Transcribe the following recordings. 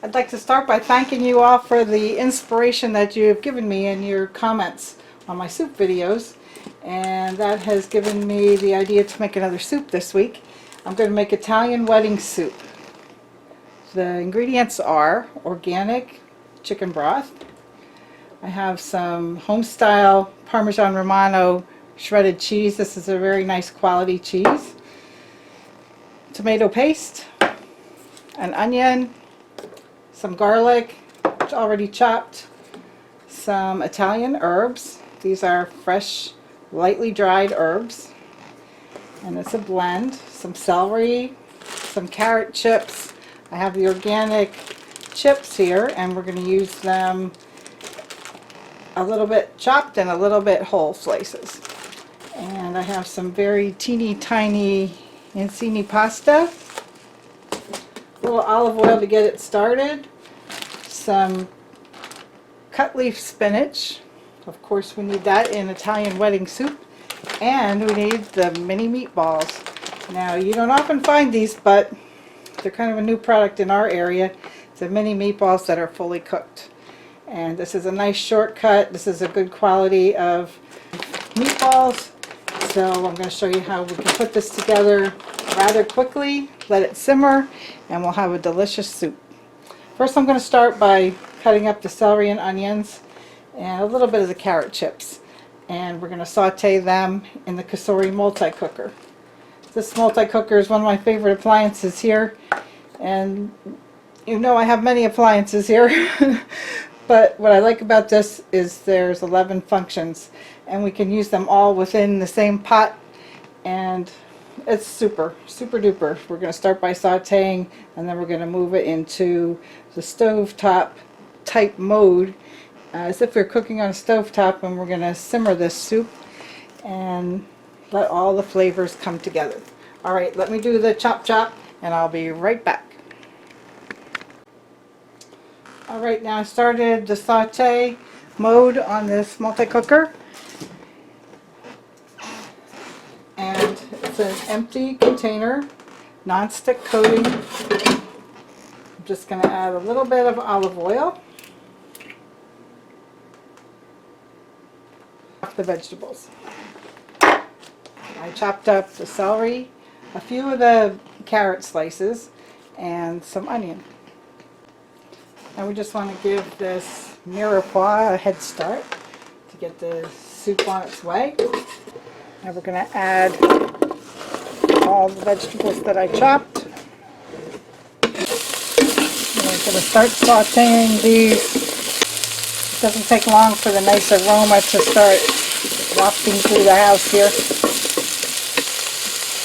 I'd like to start by thanking you all for the inspiration that you have given me in your comments on my soup videos, and that has given me the idea to make another soup this week. I'm going to make Italian wedding soup. The ingredients are organic chicken broth. I have some home-style Parmesan Romano shredded cheese. This is a very nice quality cheese. Tomato paste, an onion, some garlic already chopped, some Italian herbs. These are fresh, lightly dried herbs, and it's a blend. Some celery, some carrot chips. I have the organic chips here, and we're going to use them a little bit chopped and a little bit whole slices. And I have some very teeny tiny Insigni pasta, a little olive oil to get it started, some cut leaf spinach, of course we need that in Italian wedding soup, and we need the mini meatballs. Now you don't often find these, but they're kind of a new product in our area. The mini meatballs that are fully cooked, and this is a nice shortcut. This is a good quality of meatballs. So I'm going to show you how we can put this together rather quickly, let it simmer, and we'll have a delicious soup. First I'm going to start by cutting up the celery and onions and a little bit of the carrot chips, and we're going to saute them in the Cosori Multi-cooker. This multi-cooker is one of my favorite appliances here, and you know I have many appliances here. But what I like about this is there's 11 functions, and we can use them all within the same pot, and it's super duper. We're going to start by sauteing, and then we're going to move it into the stovetop type mode, as if we're cooking on a stovetop, and we're going to simmer this soup and let all the flavors come together. Alright, let me do the chop and I'll be right back. Alright, now I started the saute mode on this multi-cooker, and it's an empty container, non-stick coating. I'm just going to add a little bit of olive oil, off the vegetables. I chopped up the celery, a few of the carrot slices, and some onion. Now we just want to give this mirepoix a head start to get the soup on its way. Now we're going to add all the vegetables that I chopped. And I'm going to start sauteing these. It doesn't take long for the nice aroma to start wafting through the house here.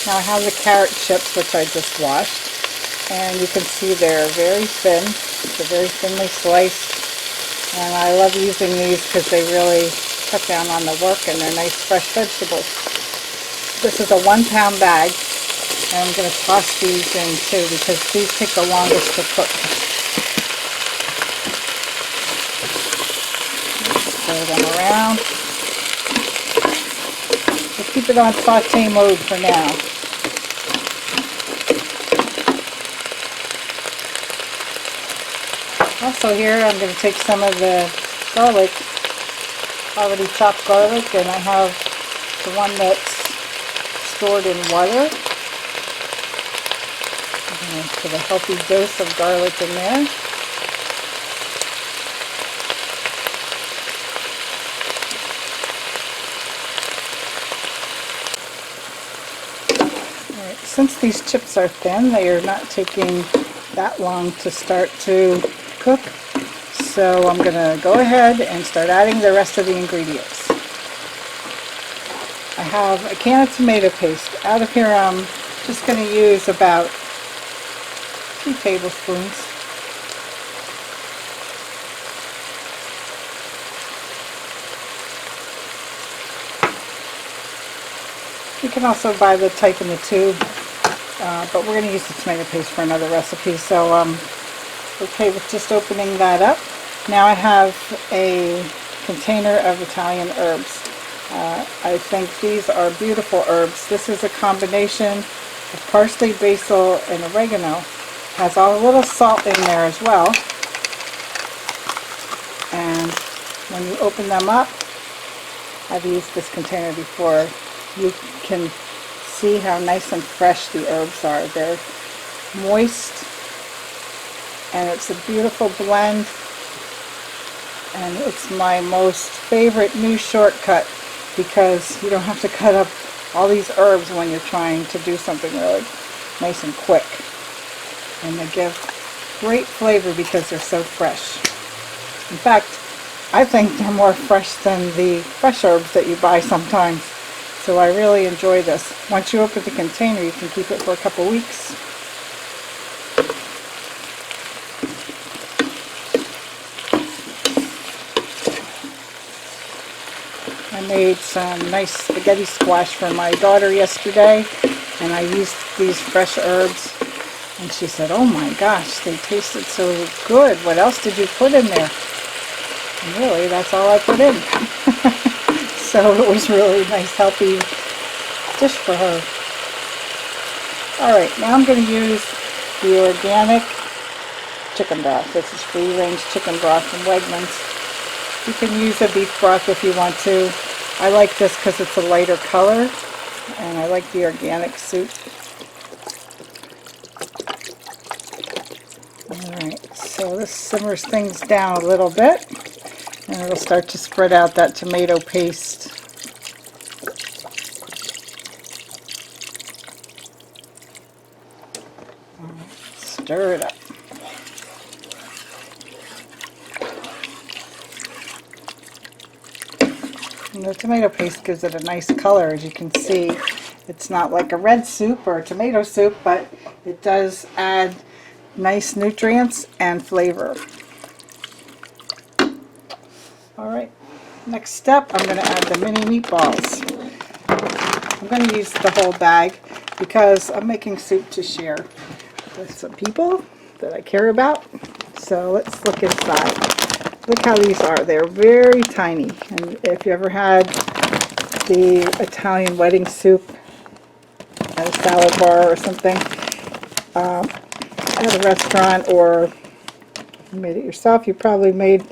Now I have the carrot chips, which I just washed, and you can see they're very thin. They're very thinly sliced, and I love using these because they really cut down on the work, and they're nice fresh vegetables. This is a 1 pound bag, and I'm going to toss these in too because these take the longest to cook. Stir them around. We'll keep it on saute mode for now. Also here I'm going to take some of the garlic, already chopped garlic, and I have the one that's stored in water. I'm going to put a healthy dose of garlic in there. Alright, since these chips are thin, they are not taking that long to start to cook, so I'm going to go ahead and start adding the rest of the ingredients. I have a can of tomato paste. Out of here I'm just going to use about 2 tablespoons. You can also buy the type in the tube, but we're going to use the tomato paste for another recipe, so okay with just opening that up. Now I have a container of Italian herbs. I think these are beautiful herbs. This is a combination of parsley, basil, and oregano. Has a little salt in there as well. And when you open them up, I've used this container before, you can see how nice and fresh the herbs are. They're moist, and it's a beautiful blend, and it's my most favorite new shortcut because you don't have to cut up all these herbs when you're trying to do something really nice and quick. And they give great flavor because they're so fresh. In fact, I think they're more fresh than the fresh herbs that you buy sometimes. So I really enjoy this. Once you open the container, you can keep it for a couple weeks. I made some nice spaghetti squash for my daughter yesterday, and I used these fresh herbs. And she said, "Oh my gosh, they tasted so good. What else did you put in there?" And really, that's all I put in. So it was really a nice, healthy dish for her. Alright, now I'm going to use the organic chicken broth. This is free-range chicken broth from Wegmans. You can use a beef broth if you want to. I like this because it's a lighter color, and I like the organic soup. Alright, so this simmers things down a little bit, and it'll start to spread out that tomato paste. Stir it up. And the tomato paste gives it a nice color, as you can see. It's not like a red soup or a tomato soup, but it does add nice nutrients and flavor. Alright, next step, I'm going to add the mini meatballs. I'm going to use the whole bag because I'm making soup to share with some people that I care about. So let's look inside. Look how these are. They're very tiny. And if you ever had the Italian wedding soup at a salad bar or something, at a restaurant, or you made it yourself, you probably made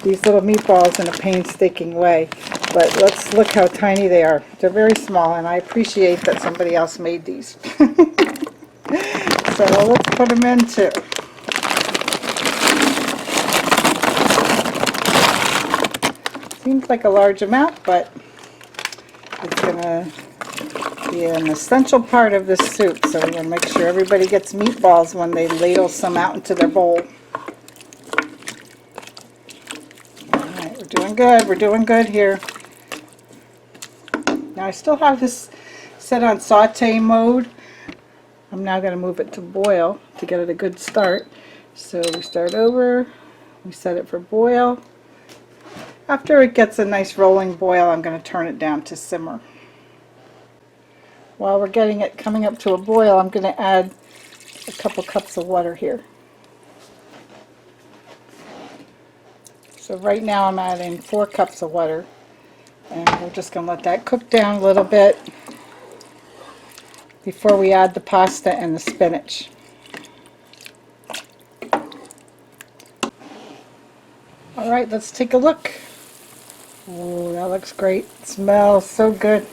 these little meatballs in a painstaking way. But let's look how tiny they are. They're very small, and I appreciate that somebody else made these. So let's put them in too. Seems like a large amount, but it's going to be an essential part of this soup. So we're going to make sure everybody gets meatballs when they ladle some out into their bowl. Alright, we're doing good. We're doing good here. Now I still have this set on saute mode. I'm now going to move it to boil to get it a good start. So we start over, we set it for boil. After it gets a nice rolling boil, I'm going to turn it down to simmer. While we're getting it coming up to a boil, I'm going to add a couple cups of water here. So right now I'm adding 4 cups of water, and we're just going to let that cook down a little bit before we add the pasta and the spinach. Alright, let's take a look. Oh, that looks great. It smells so good.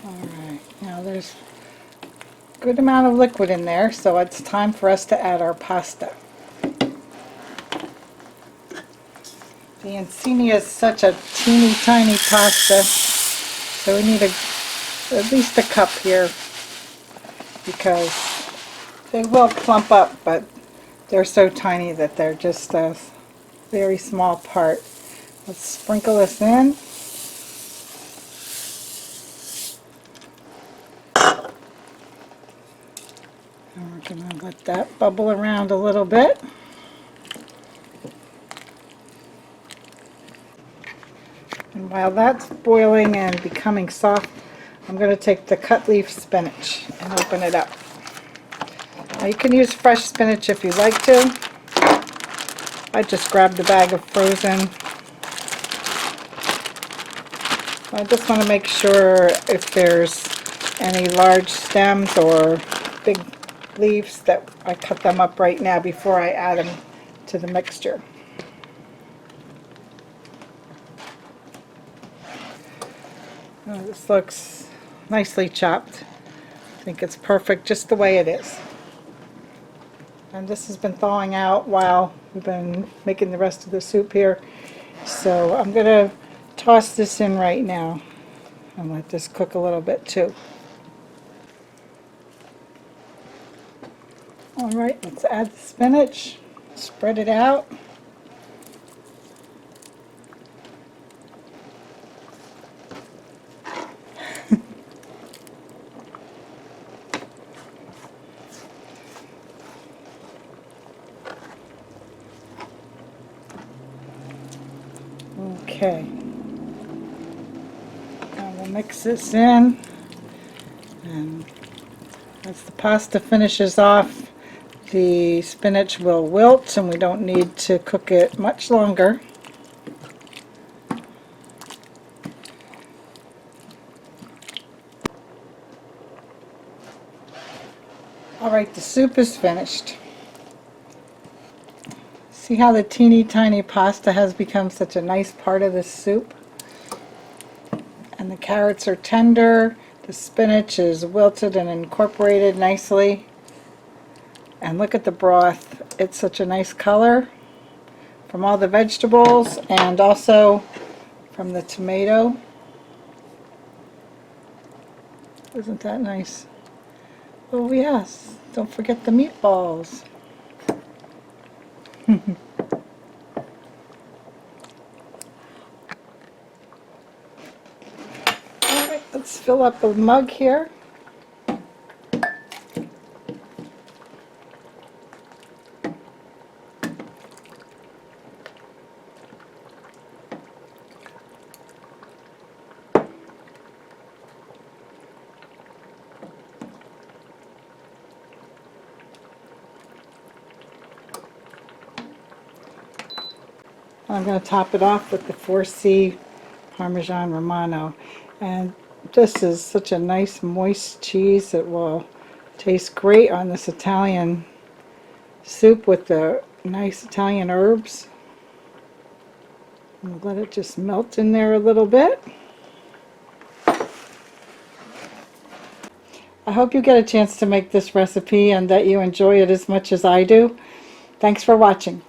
Alright, now there's a good amount of liquid in there, so it's time for us to add our pasta. The Incini is such a teeny tiny pasta, so we need at least a cup here, because they will clump up, but they're so tiny that they're just a very small part. Let's sprinkle this in. And we're going to let that bubble around a little bit. And while that's boiling and becoming soft, I'm going to take the cut leaf spinach and open it up. Now you can use fresh spinach if you like to. I just grabbed a bag of frozen. I just want to make sure if there's any large stems or big leaves that I cut them up right now before I add them to the mixture. Oh, this looks nicely chopped. I think it's perfect just the way it is. And this has been thawing out while we've been making the rest of the soup here. So I'm going to toss this in right now and let this cook a little bit too. Alright, let's add the spinach, spread it out. Okay, now we'll mix this in, and as the pasta finishes off, the spinach will wilt and we don't need to cook it much longer. Alright, the soup is finished. See how the teeny tiny pasta has become such a nice part of this soup? And the carrots are tender, the spinach is wilted and incorporated nicely. And look at the broth, it's such a nice color from all the vegetables and also from the tomato. Isn't that nice? Oh yes, don't forget the meatballs. Alright, let's fill up a mug here. I'm going to top it off with the 4C Parmesan Romano. And this is such a nice moist cheese. It will taste great on this Italian soup with the nice Italian herbs. And let it just melt in there a little bit. I hope you get a chance to make this recipe and that you enjoy it as much as I do. Thanks for watching.